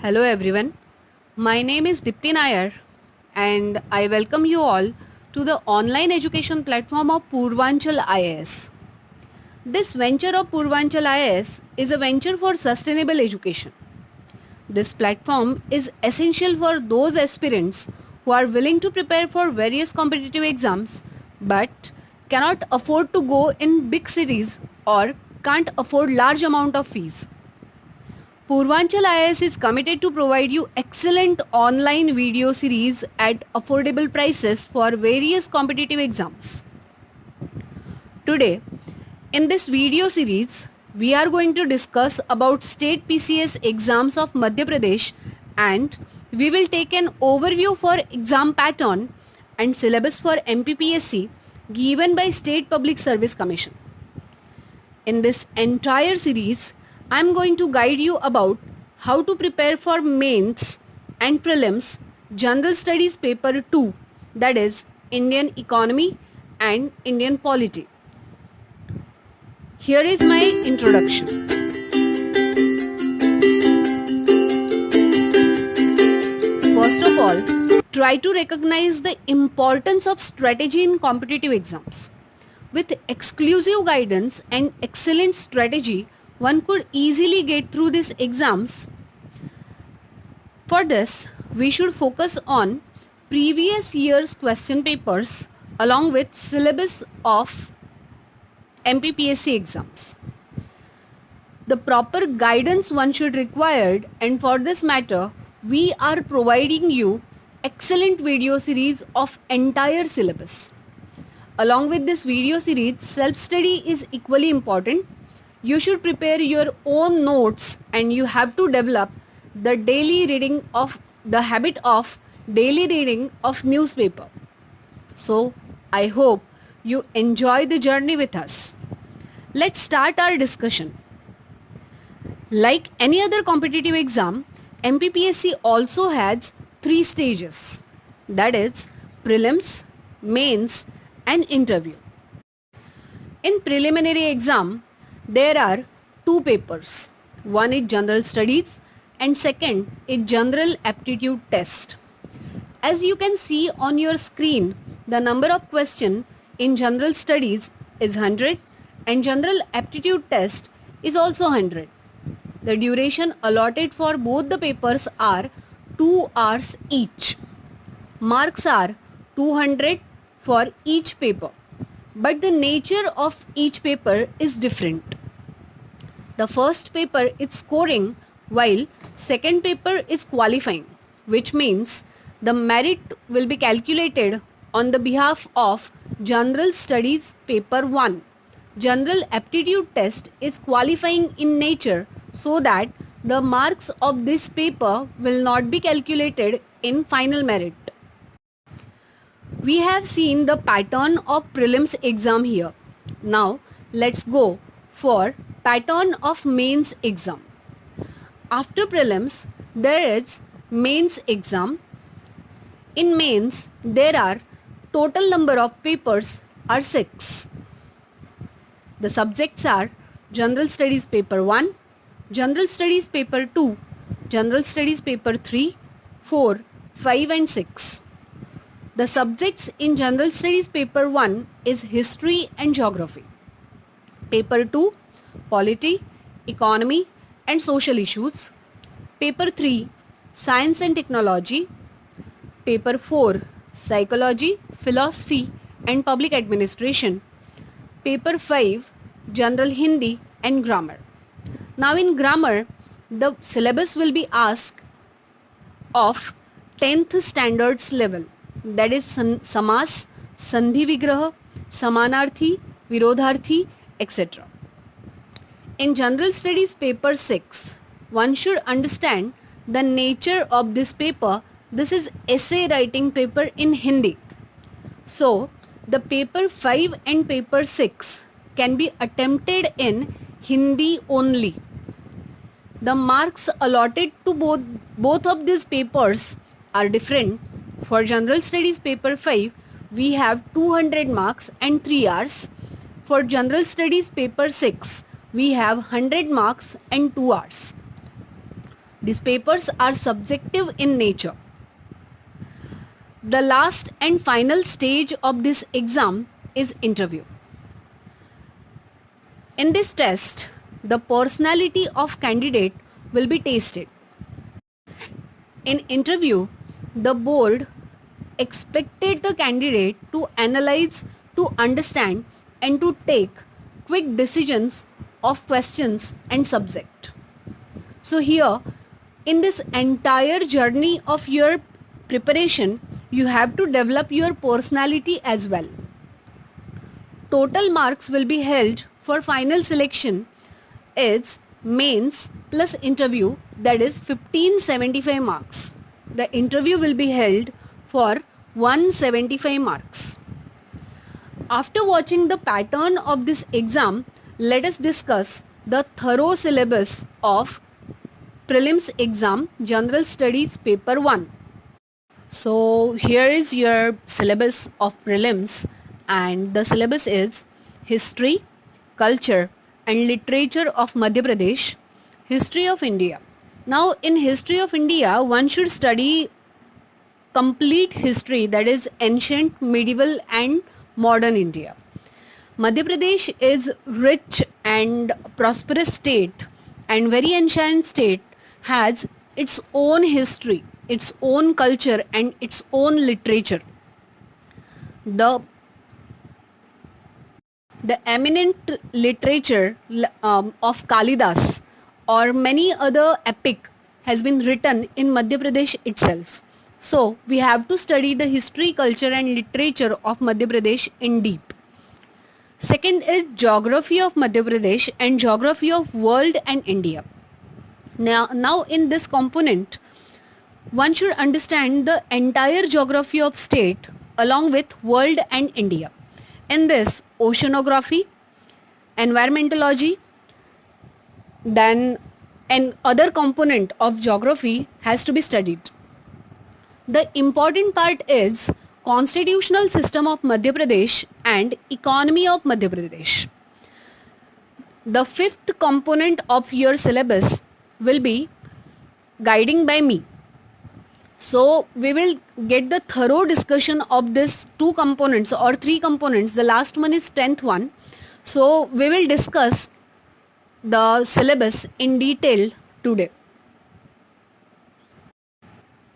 Hello everyone, my name is Dipti Nair and I welcome you all to the online education platform of Purvanchal IAS. This venture of Purvanchal IAS is a venture for sustainable education. This platform is essential for those aspirants who are willing to prepare for various competitive exams but cannot afford to go in big cities or can't afford large amount of fees. Purvanchal IAS is committed to provide you excellent online video series at affordable prices for various competitive exams. Today, in this video series, we are going to discuss about state PCS exams of Madhya Pradesh and we will take an overview for exam pattern and syllabus for MPPSC given by State Public Service Commission. In this entire series, I am going to guide you about how to prepare for mains and prelims general studies paper 2, that is Indian economy and Indian polity. Here is my introduction. First of all, try to recognize the importance of strategy in competitive exams. With exclusive guidance and excellent strategy, one could easily get through these exams. For this, we should focus on previous year's question papers along with syllabus of MPPSC exams. The proper guidance one should require, and for this matter, we are providing you excellent video series of entire syllabus. Along with this video series, self-study is equally important. You should prepare your own notes and you have to develop the habit of daily reading of newspaper. So I hope you enjoy the journey with us. Let's start our discussion. Like any other competitive exam, MPPSC also has 3 stages, that is prelims, mains and interview. In preliminary exam, there are 2 papers. One is general studies and second is general aptitude test. As you can see on your screen, the number of questions in general studies is 100 and general aptitude test is also 100. The duration allotted for both the papers are 2 hours each. Marks are 200 for each paper, but the nature of each paper is different. The first paper is scoring while second paper is qualifying, which means the merit will be calculated on the behalf of general studies paper 1. General aptitude test is qualifying in nature so that the marks of this paper will not be calculated in final merit. We have seen the pattern of prelims exam here. Now let's go for pattern of mains exam. After prelims, there is mains exam. In mains, there are total number of papers are 6. The subjects are general studies paper 1, general studies paper 2, general studies paper 3, 4, 5 and 6. The subjects in general studies paper 1 is history and geography. Paper 2, polity, economy and social issues. Paper 3, science and technology. Paper 4, psychology, philosophy and public administration. Paper 5, general Hindi and grammar. Now in grammar, the syllabus will be asked of 10th standards level, that is samas, sandhi vigraha, samanarthi, virodharthi, etc. In general studies paper 6, one should understand the nature of this paper. This is essay writing paper in Hindi. So the paper 5 and paper 6 can be attempted in Hindi only. The marks allotted to both of these papers are different. For general studies paper 5, we have 200 marks and 3 hours. For general studies paper 6, we have 100 marks and 2 hours. These papers are subjective in nature. The last and final stage of this exam is interview. In this test, the personality of candidate will be tested. In interview, the board expected the candidate to analyze, to understand, and to take quick decisions of questions and subject. So here, in this entire journey of your preparation, you have to develop your personality as well. Total marks will be held for final selection is mains plus interview, that is 1575 marks. The interview will be held for 175 marks. After watching the pattern of this exam, let us discuss the thorough syllabus of prelims exam general studies paper 1. So here is your syllabus of prelims, and the syllabus is history, culture and literature of Madhya Pradesh, history of India. Now in history of India, one should study complete history, that is ancient, medieval and modern India. Madhya Pradesh is rich and prosperous state, and very ancient state has its own history, its own culture and its own literature. The eminent literature of Kalidas or many other epic has been written in Madhya Pradesh itself. So we have to study the history, culture and literature of Madhya Pradesh in deep. Second is geography of Madhya Pradesh and geography of world and India. Now in this component, one should understand the entire geography of state along with world and India. In this, oceanography, environmentology, then an other component of geography has to be studied. The important part is constitutional system of Madhya Pradesh and economy of Madhya Pradesh. The fifth component of your syllabus will be guiding by me. So we will get the thorough discussion of this two components or three components. The last one is 10th one. So we will discuss the syllabus in detail today.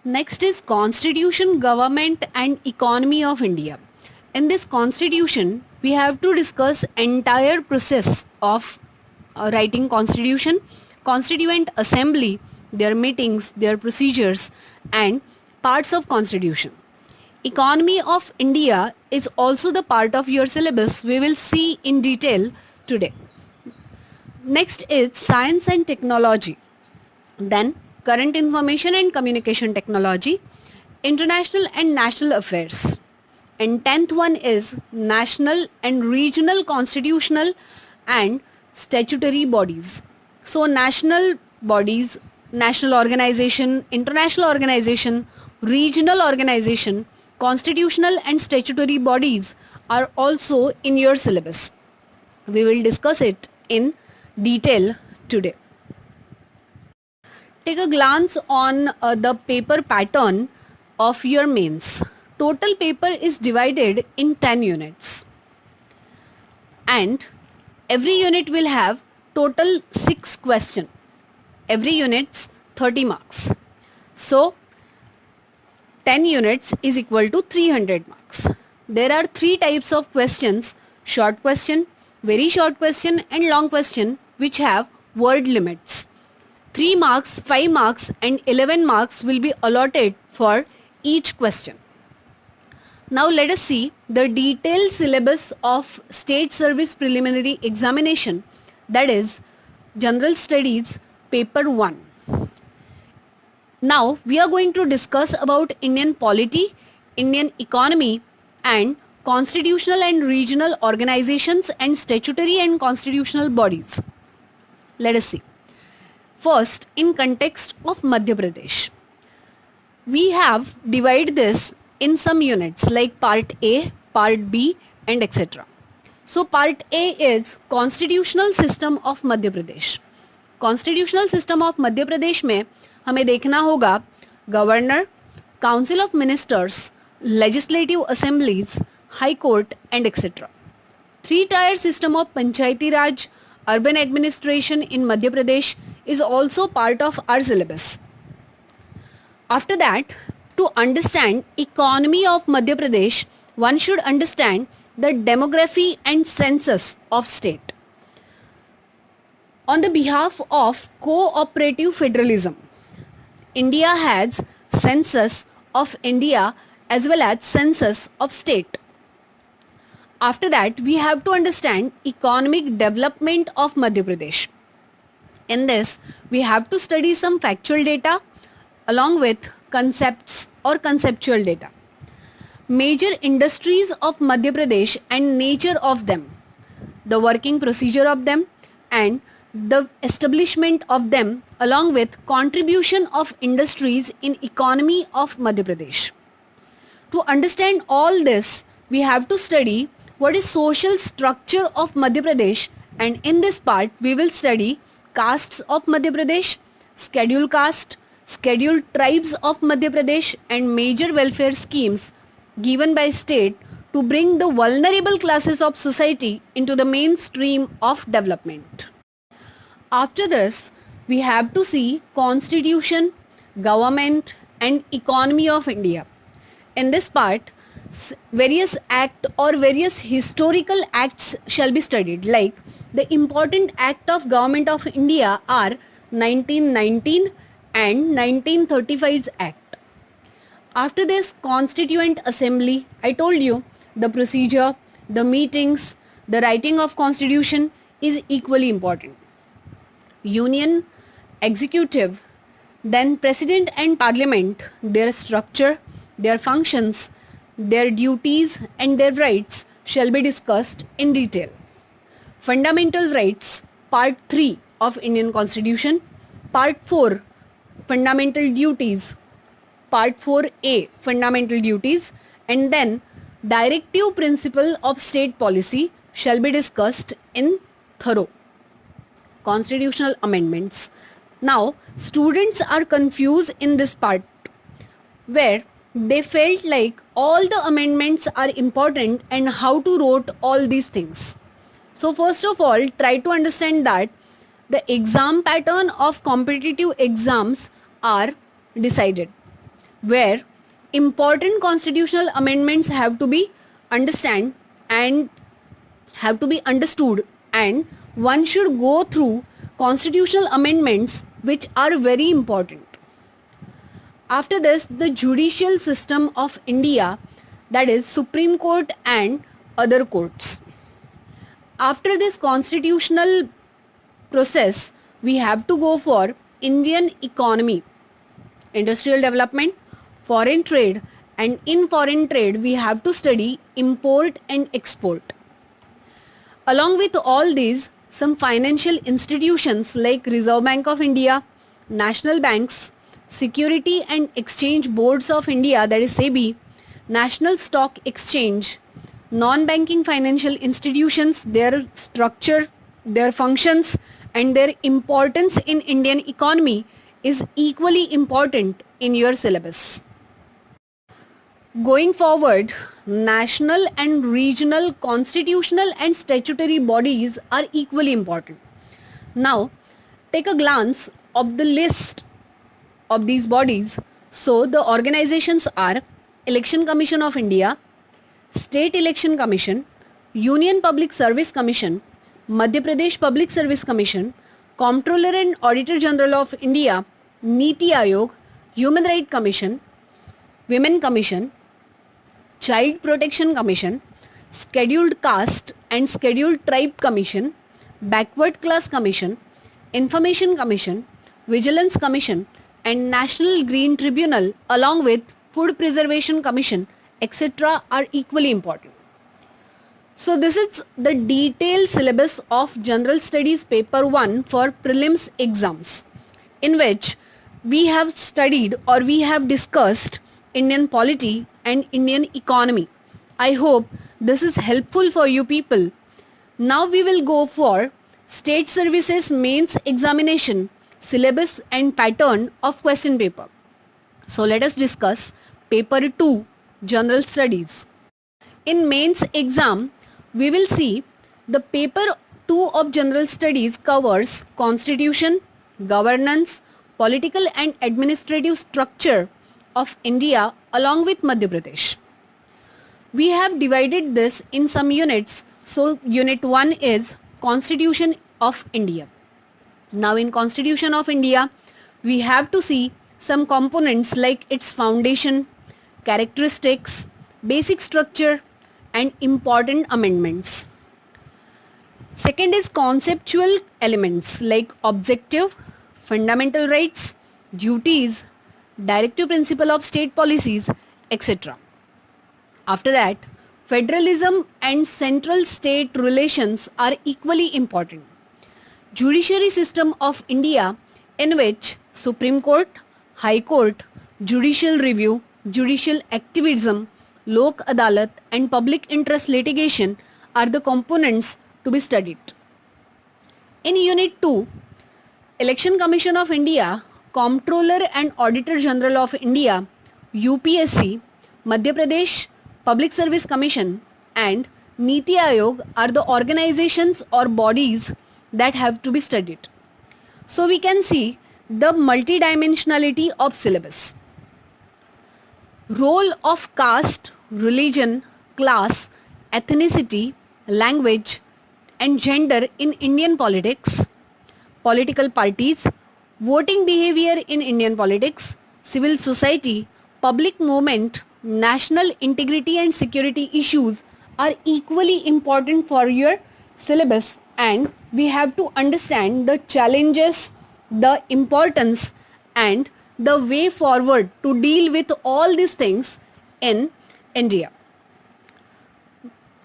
Next is Constitution, Government and Economy of India. In this constitution, we have to discuss entire process of writing constitution, constituent assembly, their meetings, their procedures and parts of constitution. Economy of India is also the part of your syllabus. We will see in detail today. Next is science and technology. Then current information and communication technology, international and national affairs. And 10th one is national and regional constitutional and statutory bodies. So national bodies, national organization, international organization, regional organization, constitutional and statutory bodies are also in your syllabus. We will discuss it in detail today. Take a glance on the paper pattern of your mains. Total paper is divided in 10 units. And every unit will have total 6 questions. Every unit's 30 marks. So 10 units is equal to 300 marks. There are 3 types of questions: short question, very short question and long question, which have word limits. 3 marks, 5 marks and 11 marks will be allotted for each question. Now let us see the detailed syllabus of State Service Preliminary Examination, that is General Studies Paper 1. Now we are going to discuss about Indian polity, Indian economy and constitutional and regional organizations and statutory and constitutional bodies. Let us see. First, in context of Madhya Pradesh, we have divided this in some units like part A, part B and etc. So part A is constitutional system of Madhya Pradesh. Constitutional system of Madhya Pradesh में हमें देखना होगा governor, council of ministers, legislative assemblies, high court and etcetera. 3-tier system of Panchayati Raj, urban administration in Madhya Pradesh is also part of our syllabus. After that, to understand economy of Madhya Pradesh, one should understand the demography and census of state. On the behalf of cooperative federalism, India has census of India as well as census of state. After that, we have to understand economic development of Madhya Pradesh. In this, we have to study some factual data along with concepts or conceptual data. Major industries of Madhya Pradesh and nature of them, the working procedure of them and the establishment of them along with contribution of industries in economy of Madhya Pradesh. To understand all this, we have to study what is social structure of Madhya Pradesh, and in this part we will study castes of Madhya Pradesh, scheduled caste, scheduled tribes of Madhya Pradesh and major welfare schemes given by state to bring the vulnerable classes of society into the mainstream of development. After this, we have to see constitution, government and economy of India. In this part, various act or various historical acts shall be studied, like the important act of government of India are 1919 and 1935's act. After this, constituent assembly, I told you the procedure, the meetings, the writing of constitution is equally important. Union, executive, then president and parliament, their structure, their functions, their duties and their rights shall be discussed in detail. Fundamental rights, part 3 of Indian Constitution, part 4, fundamental duties, part 4A, fundamental duties, and then directive principle of state policy shall be discussed in thorough. Constitutional amendments. Now, students are confused in this part where they felt like all the amendments are important and how to wrote all these things. So first of all, try to understand that the exam pattern of competitive exams are decided, where important constitutional amendments have to be understood and one should go through constitutional amendments which are very important. After this, the judicial system of India, that is Supreme Court and other courts. After this constitutional process, we have to go for Indian economy, industrial development, foreign trade, and in foreign trade we have to study import and export. Along with all these, some financial institutions like Reserve Bank of India, national banks, Security and Exchange Boards of India, that is SEBI, National Stock Exchange, non-banking financial institutions, their structure, their functions and their importance in Indian economy is equally important in your syllabus. Going forward, national and regional constitutional and statutory bodies are equally important. Now, take a glance of the list of these bodies. So the organizations are Election Commission of India, State Election Commission, Union Public Service Commission, Madhya Pradesh Public Service Commission, Comptroller and Auditor General of India, Niti Aayog, Human Rights Commission, Women Commission, Child Protection Commission, Scheduled Caste and Scheduled Tribe Commission, Backward Class Commission, Information Commission, Vigilance Commission and National Green Tribunal along with Food Preservation Commission, etc. are equally important. So this is the detailed syllabus of General Studies Paper 1 for prelims exams, in which we have studied or we have discussed Indian polity and Indian economy. I hope this is helpful for you people. Now we will go for State Services Mains Examination syllabus and pattern of question paper. So let us discuss paper 2, general studies. In mains exam, we will see the paper 2 of general studies covers constitution, governance, political and administrative structure of India along with Madhya Pradesh. We have divided this in some units. So unit 1 is Constitution of India. Now in Constitution of India, we have to see some components like its foundation, characteristics, basic structure and important amendments. Second is conceptual elements like objective, fundamental rights, duties, directive principle of state policies, etc. After that, federalism and central state relations are equally important. Judiciary system of India, in which Supreme Court, High Court, judicial review, judicial activism, Lok Adalat and public interest litigation are the components to be studied. In Unit 2, Election Commission of India, Comptroller and Auditor General of India, UPSC, Madhya Pradesh Public Service Commission and Niti Aayog are the organizations or bodies that have to be studied. So we can see the multidimensionality of syllabus. Role of caste, religion, class, ethnicity, language and gender in Indian politics, political parties, voting behavior in Indian politics, civil society, public movement, national integrity and security issues are equally important for your syllabus, and we have to understand the challenges, the importance and the way forward to deal with all these things in India.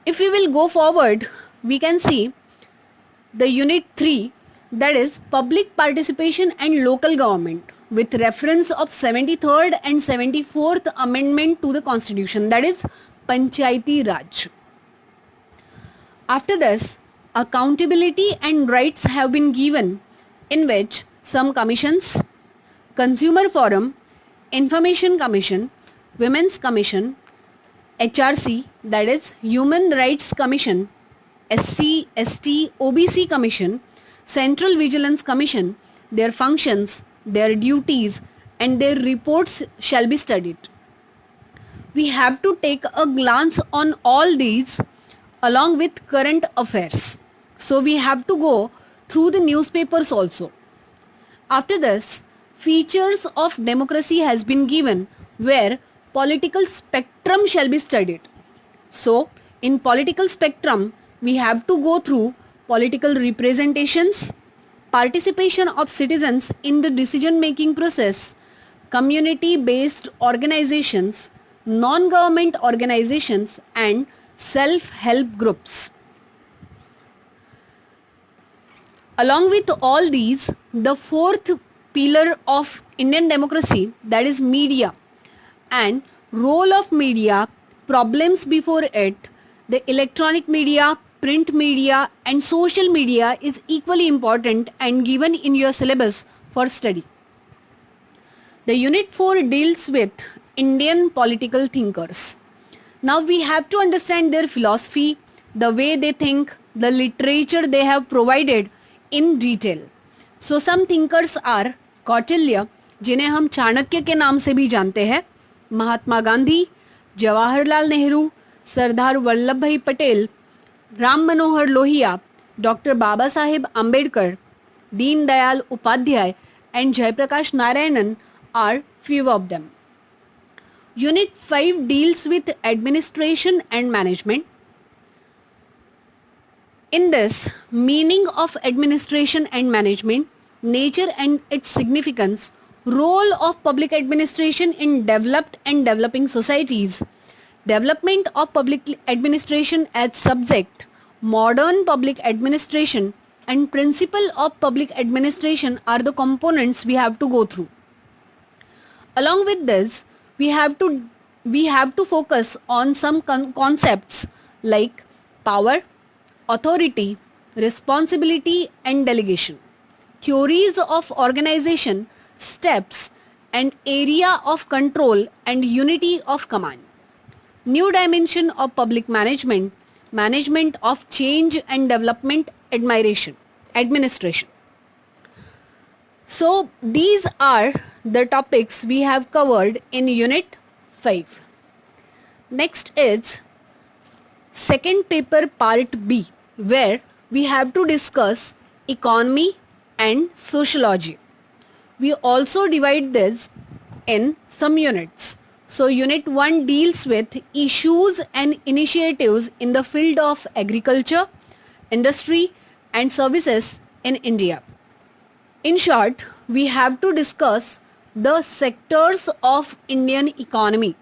If we will go forward, we can see the unit 3, that is public participation and local government, with reference of 73rd and 74th amendment to the constitution, that is Panchayati Raj. After this, accountability and rights have been given, in which some commissions, Consumer Forum, Information Commission, Women's Commission, HRC, that is Human Rights Commission, SC, ST, OBC Commission, Central Vigilance Commission, their functions, their duties and their reports shall be studied. We have to take a glance on all these along with current affairs. So we have to go through the newspapers also. After this, features of democracy has been given, where political spectrum shall be studied. So in political spectrum, we have to go through political representations, participation of citizens in the decision making process, community based organizations, non-government organizations and self-help groups. Along with all these, the fourth pillar of Indian democracy, that is media, and role of media, problems before it, the electronic media, print media and social media is equally important and given in your syllabus for study. The unit 4 deals with Indian political thinkers. Now we have to understand their philosophy, the way they think, the literature they have provided in detail. So some thinkers are Kautilya, जिन्हें हम चाणक्य के नाम से भी जानते हैं, महात्मा गांधी, जवाहरलाल नेहरू, सरदार वल्लभ भाई Patel, Ram Manohar Lohia, doctor Baba Saheb Ambedkar, Deen Dayal Upadhyay and Jayaprakash Narayanan are few of them. Unit 5 deals with administration and management. In this, meaning of administration and management, nature and its significance, role of public administration in developed and developing societies, development of public administration as subject, modern public administration and principle of public administration are the components we have to go through. Along with this, we have to focus on some concepts like power, authority, responsibility and delegation. theories of organization, steps, and area of control and unity of command. New dimension of public management, management of change and development administration. So these are the topics we have covered in unit 5. Next is second paper part B, where we have to discuss economy and sociology. We also divide this in some units. So unit 1 deals with issues and initiatives in the field of agriculture, industry and services in India. In short, we have to discuss the sectors of Indian economy.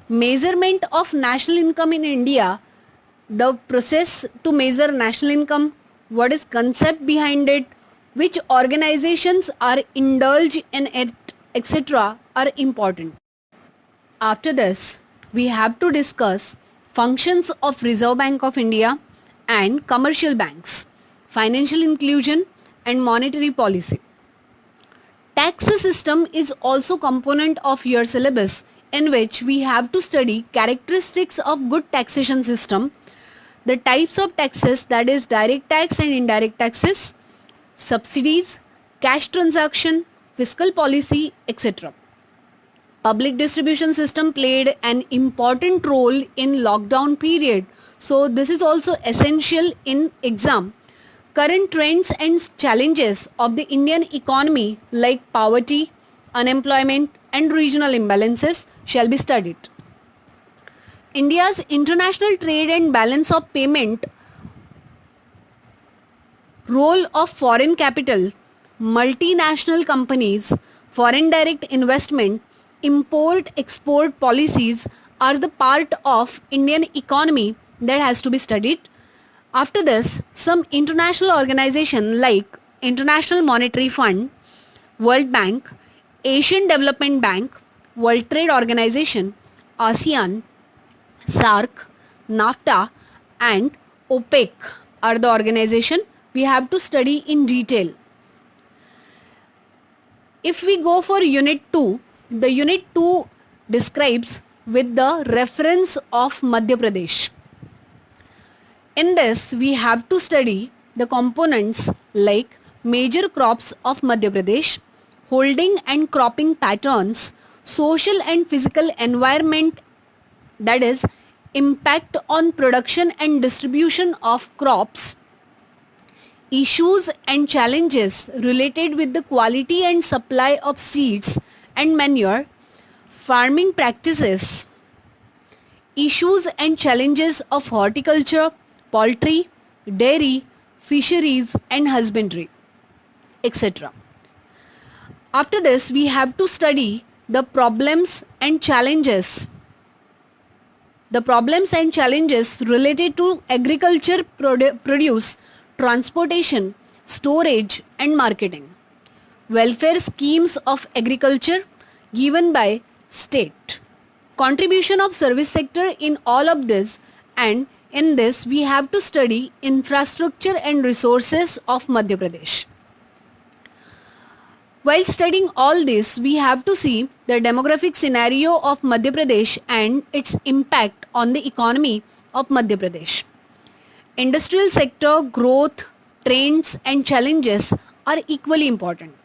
Measurement of national income in India, the process to measure national income, what is concept behind it, which organizations are indulged in it, etc. are important. After this, we have to discuss functions of Reserve Bank of India and commercial banks, financial inclusion and monetary policy. Tax system is also component of your syllabus, in which we have to study characteristics of good taxation system, the types of taxes, that is direct tax and indirect taxes, subsidies, cash transaction, fiscal policy, etc. Public distribution system played an important role in lockdown period, so this is also essential in exam. Current trends and challenges of the Indian economy like poverty, unemployment and regional imbalances shall be studied. India's international trade and balance of payment, role of foreign capital, multinational companies, foreign direct investment, import-export policies are the part of Indian economy that has to be studied. After this, some international organizations like International Monetary Fund, World Bank, Asian Development Bank, World Trade Organization, ASEAN, SAARC, NAFTA and OPEC are the organization we have to study in detail. If we go for Unit 2, the Unit 2 describes with the reference of Madhya Pradesh. In this, we have to study the components like major crops of Madhya Pradesh, holding and cropping patterns, social and physical environment, that is, impact on production and distribution of crops, issues and challenges related with the quality and supply of seeds and manure, farming practices, issues and challenges of horticulture, poultry, dairy, fisheries and husbandry, etc. After this, we have to study the problems and challenges. The problems and challenges related to agriculture produce, transportation, storage and marketing. Welfare schemes of agriculture given by state. Contribution of service sector in all of this, and in this we have to study infrastructure and resources of Madhya Pradesh. While studying all this, we have to see the demographic scenario of Madhya Pradesh and its impact on the economy of Madhya Pradesh. Industrial sector growth, trends and challenges are equally important.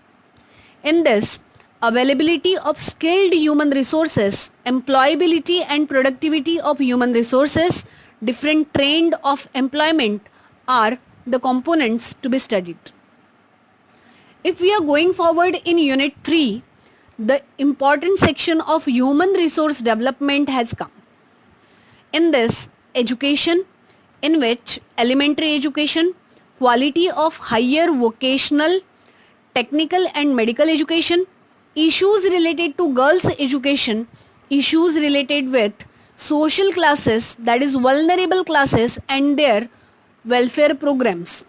In this, availability of skilled human resources, employability and productivity of human resources, different trend of employment are the components to be studied. If we are going forward in Unit 3, the important section of human resource development has come. In this, education, in which elementary education, quality of higher vocational, technical and medical education, issues related to girls' education, issues related with social classes, that is vulnerable classes and their welfare programs,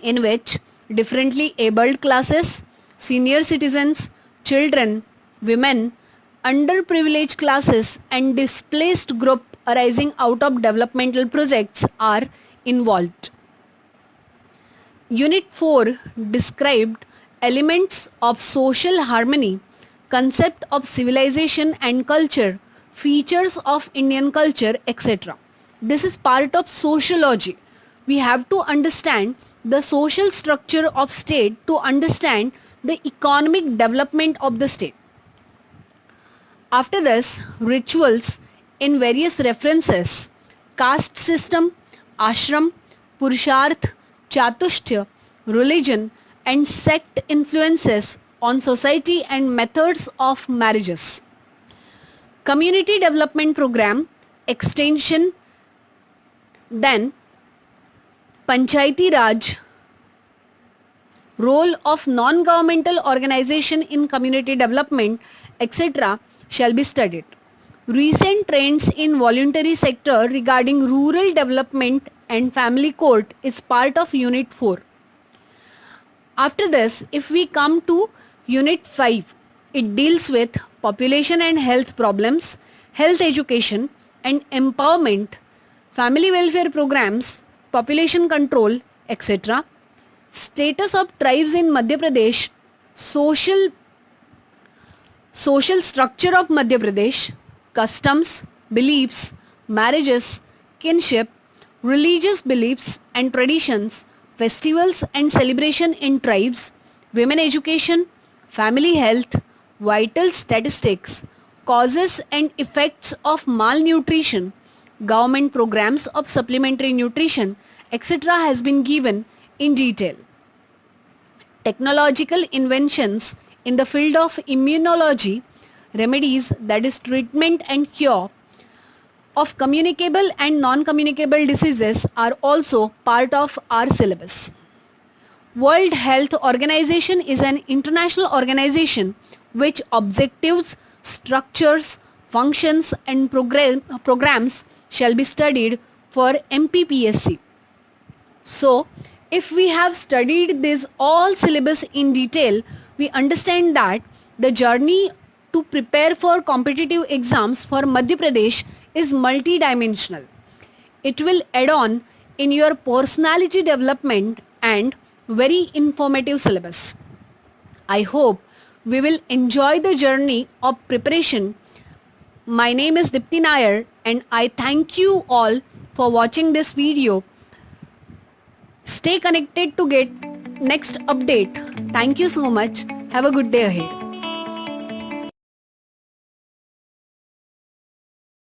in which differently abled classes, senior citizens, children, women, underprivileged classes and displaced group arising out of developmental projects are involved. Unit 4 described elements of social harmony, concept of civilization and culture, features of Indian culture, etc. This is part of sociology. We have to understand the social structure of state to understand the economic development of the state. After this, rituals in various references, caste system, ashram, purusharth, chatushtya, religion and sect influences on society and methods of marriages. Community development program, extension, then Panchayati Raj, role of non-governmental organization in community development, etc. shall be studied. Recent trends in voluntary sector regarding rural development and family court is part of Unit 4. After this, if we come to Unit 5, it deals with population and health problems, health education and empowerment, family welfare programs, population control, etc. Status of tribes in Madhya Pradesh, social structure of Madhya Pradesh, customs, beliefs, marriages, kinship, religious beliefs and traditions, festivals and celebration in tribes, women education, family health, vital statistics, causes and effects of malnutrition, government programs of supplementary nutrition, etc. has been given in detail. Technological inventions in the field of immunology, remedies, that is treatment and cure of communicable and non-communicable diseases, are also part of our syllabus. World Health Organization is an international organization which objectives, structures, functions and programs shall be studied for MPPSC. So, if we have studied this all syllabus in detail, we understand that the journey to prepare for competitive exams for Madhya Pradesh is multidimensional. It will add on in your personality development and very informative syllabus. I hope we will enjoy the journey of preparation. My name is Dipti Nair and I thank you all for watching this video. Stay connected to get next update. Thank you so much. Have a good day ahead.